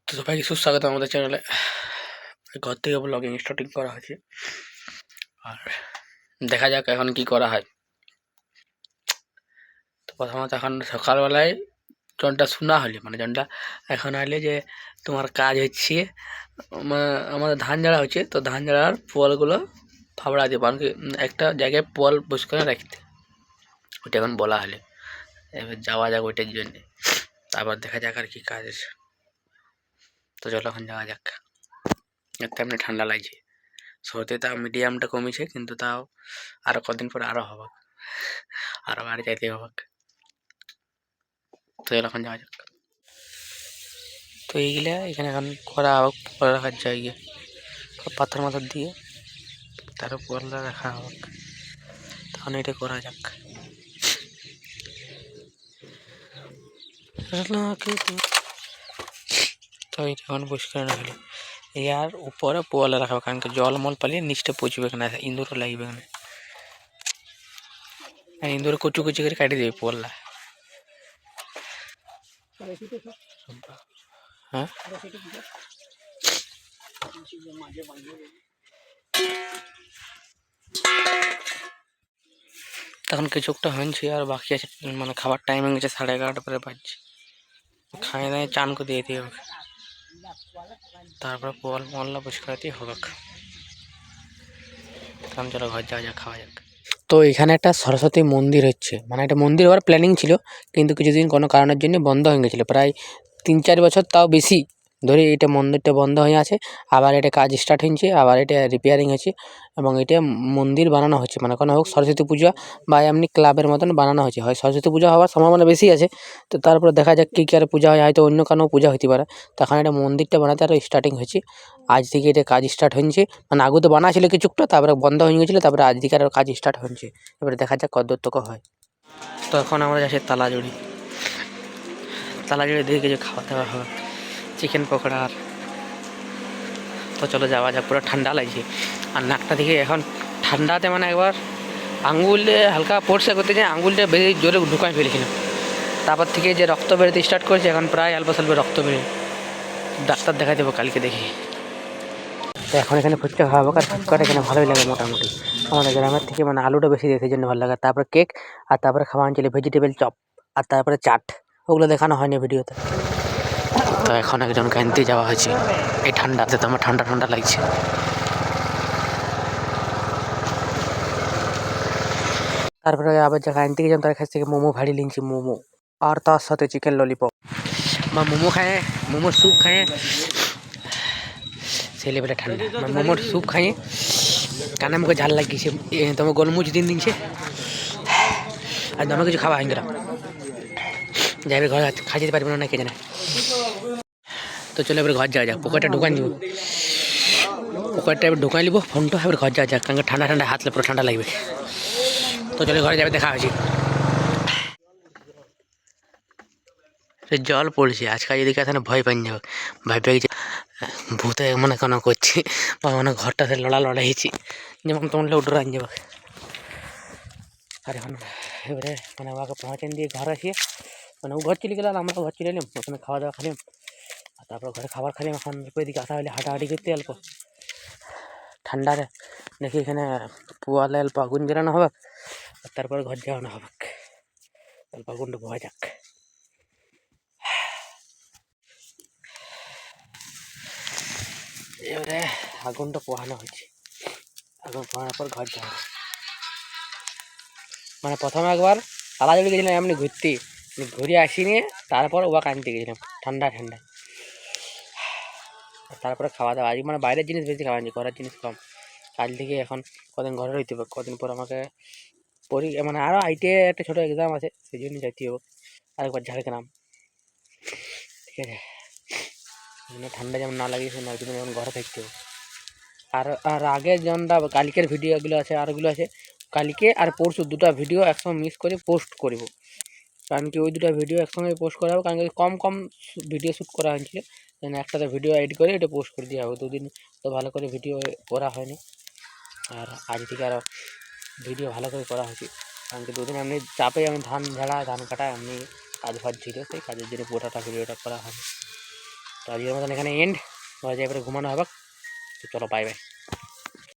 তো সবাইকে সুস্বাগত আমাদের চ্যানেলে। ঘর থেকে ব্লগিং স্টার্টিং করা হয়েছে, আর দেখা যাক এখন কি করা হয়। তো প্রথমত এখন সকালবেলায় জনটা শোনা হলে, মানে জনটা এখন আইলে যে তোমার কাজ হচ্ছে, আমাদের ধান ঝাড়া হচ্ছে। তো ধান ঝাড়ার পোয়ালগুলো ফাবড়া দিয়ে কারণ কি একটা জায়গায় পোয়াল বস করে রাখতে, ওইটা এখন বলা হলে এবার যাওয়া যাক ওইটার জন্যে। তারপর দেখা যাক আর কি কাজ আছে। তো চলো এখন যাওয়া যাক। একটা এমনি ঠান্ডা লাগছে, সর্দিটা মিডিয়ামটা কমেছে, কিন্তু তাও আরো কদিন পরে আরো হবে, আরো বাড়ি যাইতে হবে। তো এখন যাওয়া যাক। তো এইগুলা এখানে এখন করা হোক, পরে রাখার জায়গা পাথর মাথর দিয়ে তার উপর রাখা হোক, তখন এটা করা যাক। তো এটা এখন পরিষ্কার না হলে ইয়ার উপরে পোয়ালে রাখা, কারণ কি জল মল পালিয়ে নিচটা পচবে না, ইঁদুরও লাগবে না, ইঁদুরে কুচু কুচি করে কাটি দেবে পোয়াল্লা। হ্যাঁ, তখন কিছুটা হয়েছে আর বাকি আছে, মানে খাবার টাইম হয়ে গেছে 11:30 পরে বাজছে। খাই দাঁড়িয়ে চান করে দিয়ে দিতে হবে, তারপরে পোয়াল মল্লা পরিষ্কার দিয়ে হবে। তখন চলো ঘর যাওয়া যাক, খাওয়া যাক। তো এখানে একটা সরস্বতী মন্দির হচ্ছে, মানে একটা মন্দির হওয়ার প্ল্যানিং ছিল, কিন্তু কিছুদিন কোনো কারণের জন্য বন্ধ হয়ে গেছিলো। প্রায় 3-4 বছর তাও বেশি ধরে এটা মন্দিরটা বন্ধ হয়ে আছে। আবার এটা কাজ স্টার্ট হয়েছে, আবার এটা রিপেয়ারিং হচ্ছে, এবং এটা মন্দির বানানো হচ্ছে, মানে কোনো হোক সরস্বতী পূজা বা এমনি ক্লাবের মতন বানানো হচ্ছে। হয় সরস্বতী পূজা হওয়ার সম্ভাবনা বেশি আছে। তো তারপর দেখা যাক কী আর পূজা হয়, হয়তো অন্য কোনো পূজা হতে পারে। তখন এটা মন্দিরটা বানাতে আরও স্টার্টিং হয়েছে। আজ থেকে এটা কাজ স্টার্ট হয়েছে, মানে আগে তো বানা ছিল কিছুটা, তারপরে বন্ধ হয়ে গেছিলো, তারপরে আজ থেকে আরও কাজ স্টার্ট হয়েছে। এবারে দেখা যাক কতদূর হয়। তো এখন আমরা যাচ্ছি তালাজুড়ি। তালাজুড়ি দিয়ে কিছু খাওয়া দাওয়া হবে, চিকেন পকোড়া। আর তো চলো যাওয়া যাক। পুরো ঠান্ডা লাগছে, আর নাকটা দিকে এখন ঠান্ডাতে মানে একবার আঙুলে হালকা পড়ছে করতে যায়, আঙুলটা বেশি জোরে ঢুকাই ফেলেছিলাম। তারপর থেকে যে রক্ত বেরোতে স্টার্ট করেছে, এখন প্রায় অল্প স্বল্প রক্ত বেরোয়। ডাক্তার দেখাই দেবো কালকে দেখি। তো এখন এখানে ফুচকা খাওয়াবো, আর ফুচকাটা এখানে ভালোই লাগে মোটামুটি। আমাদের গ্রামের থেকে মানে আলুটা বেশি দেয়, সেই জন্য ভালো লাগে। তারপরে কেক, আর তারপরে খাওয়া আনছিল ভেজিটেবল চপ, আর তারপরে চাট। ওগুলো দেখানো হয়নি ভিডিওতে। তো এখন একজন আনতে যাওয়া হয়েছে এই ঠান্ডাতে, তো আমার ঠান্ডা ঠান্ডা লাগছে। তারপরে আবার যাকে আনতে গেছিলাম তার কাছ থেকে মোমো ভাড়ি নিয়েছি, মোমো আর তার সাথে চিকেন ললিপপ। বা মোমো খায়, মোমোর স্যুপ খায়, ছেলেবেলা ঠান্ডা মোমোর স্যুপ খাইয়ে কানে মুখে ঝাল লাগিয়েছে, তোমার গোলমুচ দিনছে, আর দমে কিছু খাওয়া হয়নি। যাইবে ঘরে খাই যেতে পারবে না কে জানে। তো চলে এবার ঘর যাওয়া যাক, পকেটটা ঢুকান দিব, পকেটটা এবার ঢুকাই নিব ফোনটা, এবার ঘর যাওয়া যাক, কারণ ঠান্ডা ঠান্ডা হাতলে পুরো ঠান্ডা লাগবে। তো চলে ঘরে যাবে, দেখা হয়েছে। জল পড়ছে আজকাল, যদি এখানে ভয় পাই যাবে, ভয় পেয়ে গেছে ভূতে মনে কোনো করছি, বা মানে ঘরটাতে লড়াই হয়েছি, যেমন তোমার উড্ডর আন যাবে। আর এখন এবারে মানে ওকে পৌঁছান দিয়ে ঘর আসিয়ে, মানে ও ঘর চলে গেলাম, আমরা ঘর চলে এলাম, ওখানে খাওয়া দাওয়া খালাম, আর তারপর ঘরে খাবার খালাম। এখন এদিকে আসা হলে হাঁটাহাঁটি করতে অল্প ঠান্ডারে দেখি এখানে পোয়ালে অল্প আগুন জ্বালানো হবে, আর তারপরে ঘর যাওয়ানো হবে, অল্প আগুনটা পোয়া যাক। এবারে আগুনটা পোহানো হয়েছে, আগুন পোহানোর পর ঘর যাওয়া। মানে প্রথমে একবার তালাজুড়ি গেছিলাম এমনি ঘুরতে, ঘুরে আসি নিয়ে তারপর ওয়াক আনতে গেছিলাম ঠান্ডা ঠান্ডায়। তারপরে খাওয়া দাওয়া, আজ মানে বাইরের জিনিস বেশি খাওয়া হয়নি, ঘরের জিনিস কম। কাল থেকে এখন কদিন ঘরে রইতে হবে, কদিন পর আমাকে মানে আরও আইটে একটা ছোটো এক্সাম আছে, সেই জন্য যাইতে হবে আরেকবার ঝাড়গ্রাম। ঠিক আছে, মানে ঠান্ডা যেমন না লাগে সেমন একদিন যেমন ঘরে থাকতে হবে। আর আর আগের যেমনটা কালকের ভিডিওগুলো আছে আরগুলো আছে, কালকে আর পরশু দুটো ভিডিও একসঙ্গে মিস করে পোস্ট করব, কারণ কি ওই দুটো ভিডিও একসঙ্গে পোস্ট করা হবে, কারণ কি কম কম ভিডিও শ্যুট করা হয়েছিল, একটাতে ভিডিও এডিট করে এটা পোস্ট করে দেওয়া হবে। দুদিন তো ভালো করে ভিডিও করা হয়নি, আর আজ থেকে আরও ভিডিও ভালো করে করা হয়েছে, কারণ কি দুদিন এমনি চাপে আমি ধান ঝাড়া ধান কাটা এমনি কাজ ফাজ ছিল, সেই কাজের জন্য পুরোটা ভিডিওটা করা হয়নি। তো আজকের মতন এখানে এন্ড, যাই এবারে ঘুমানো হবে। তো চলো বাই বাই।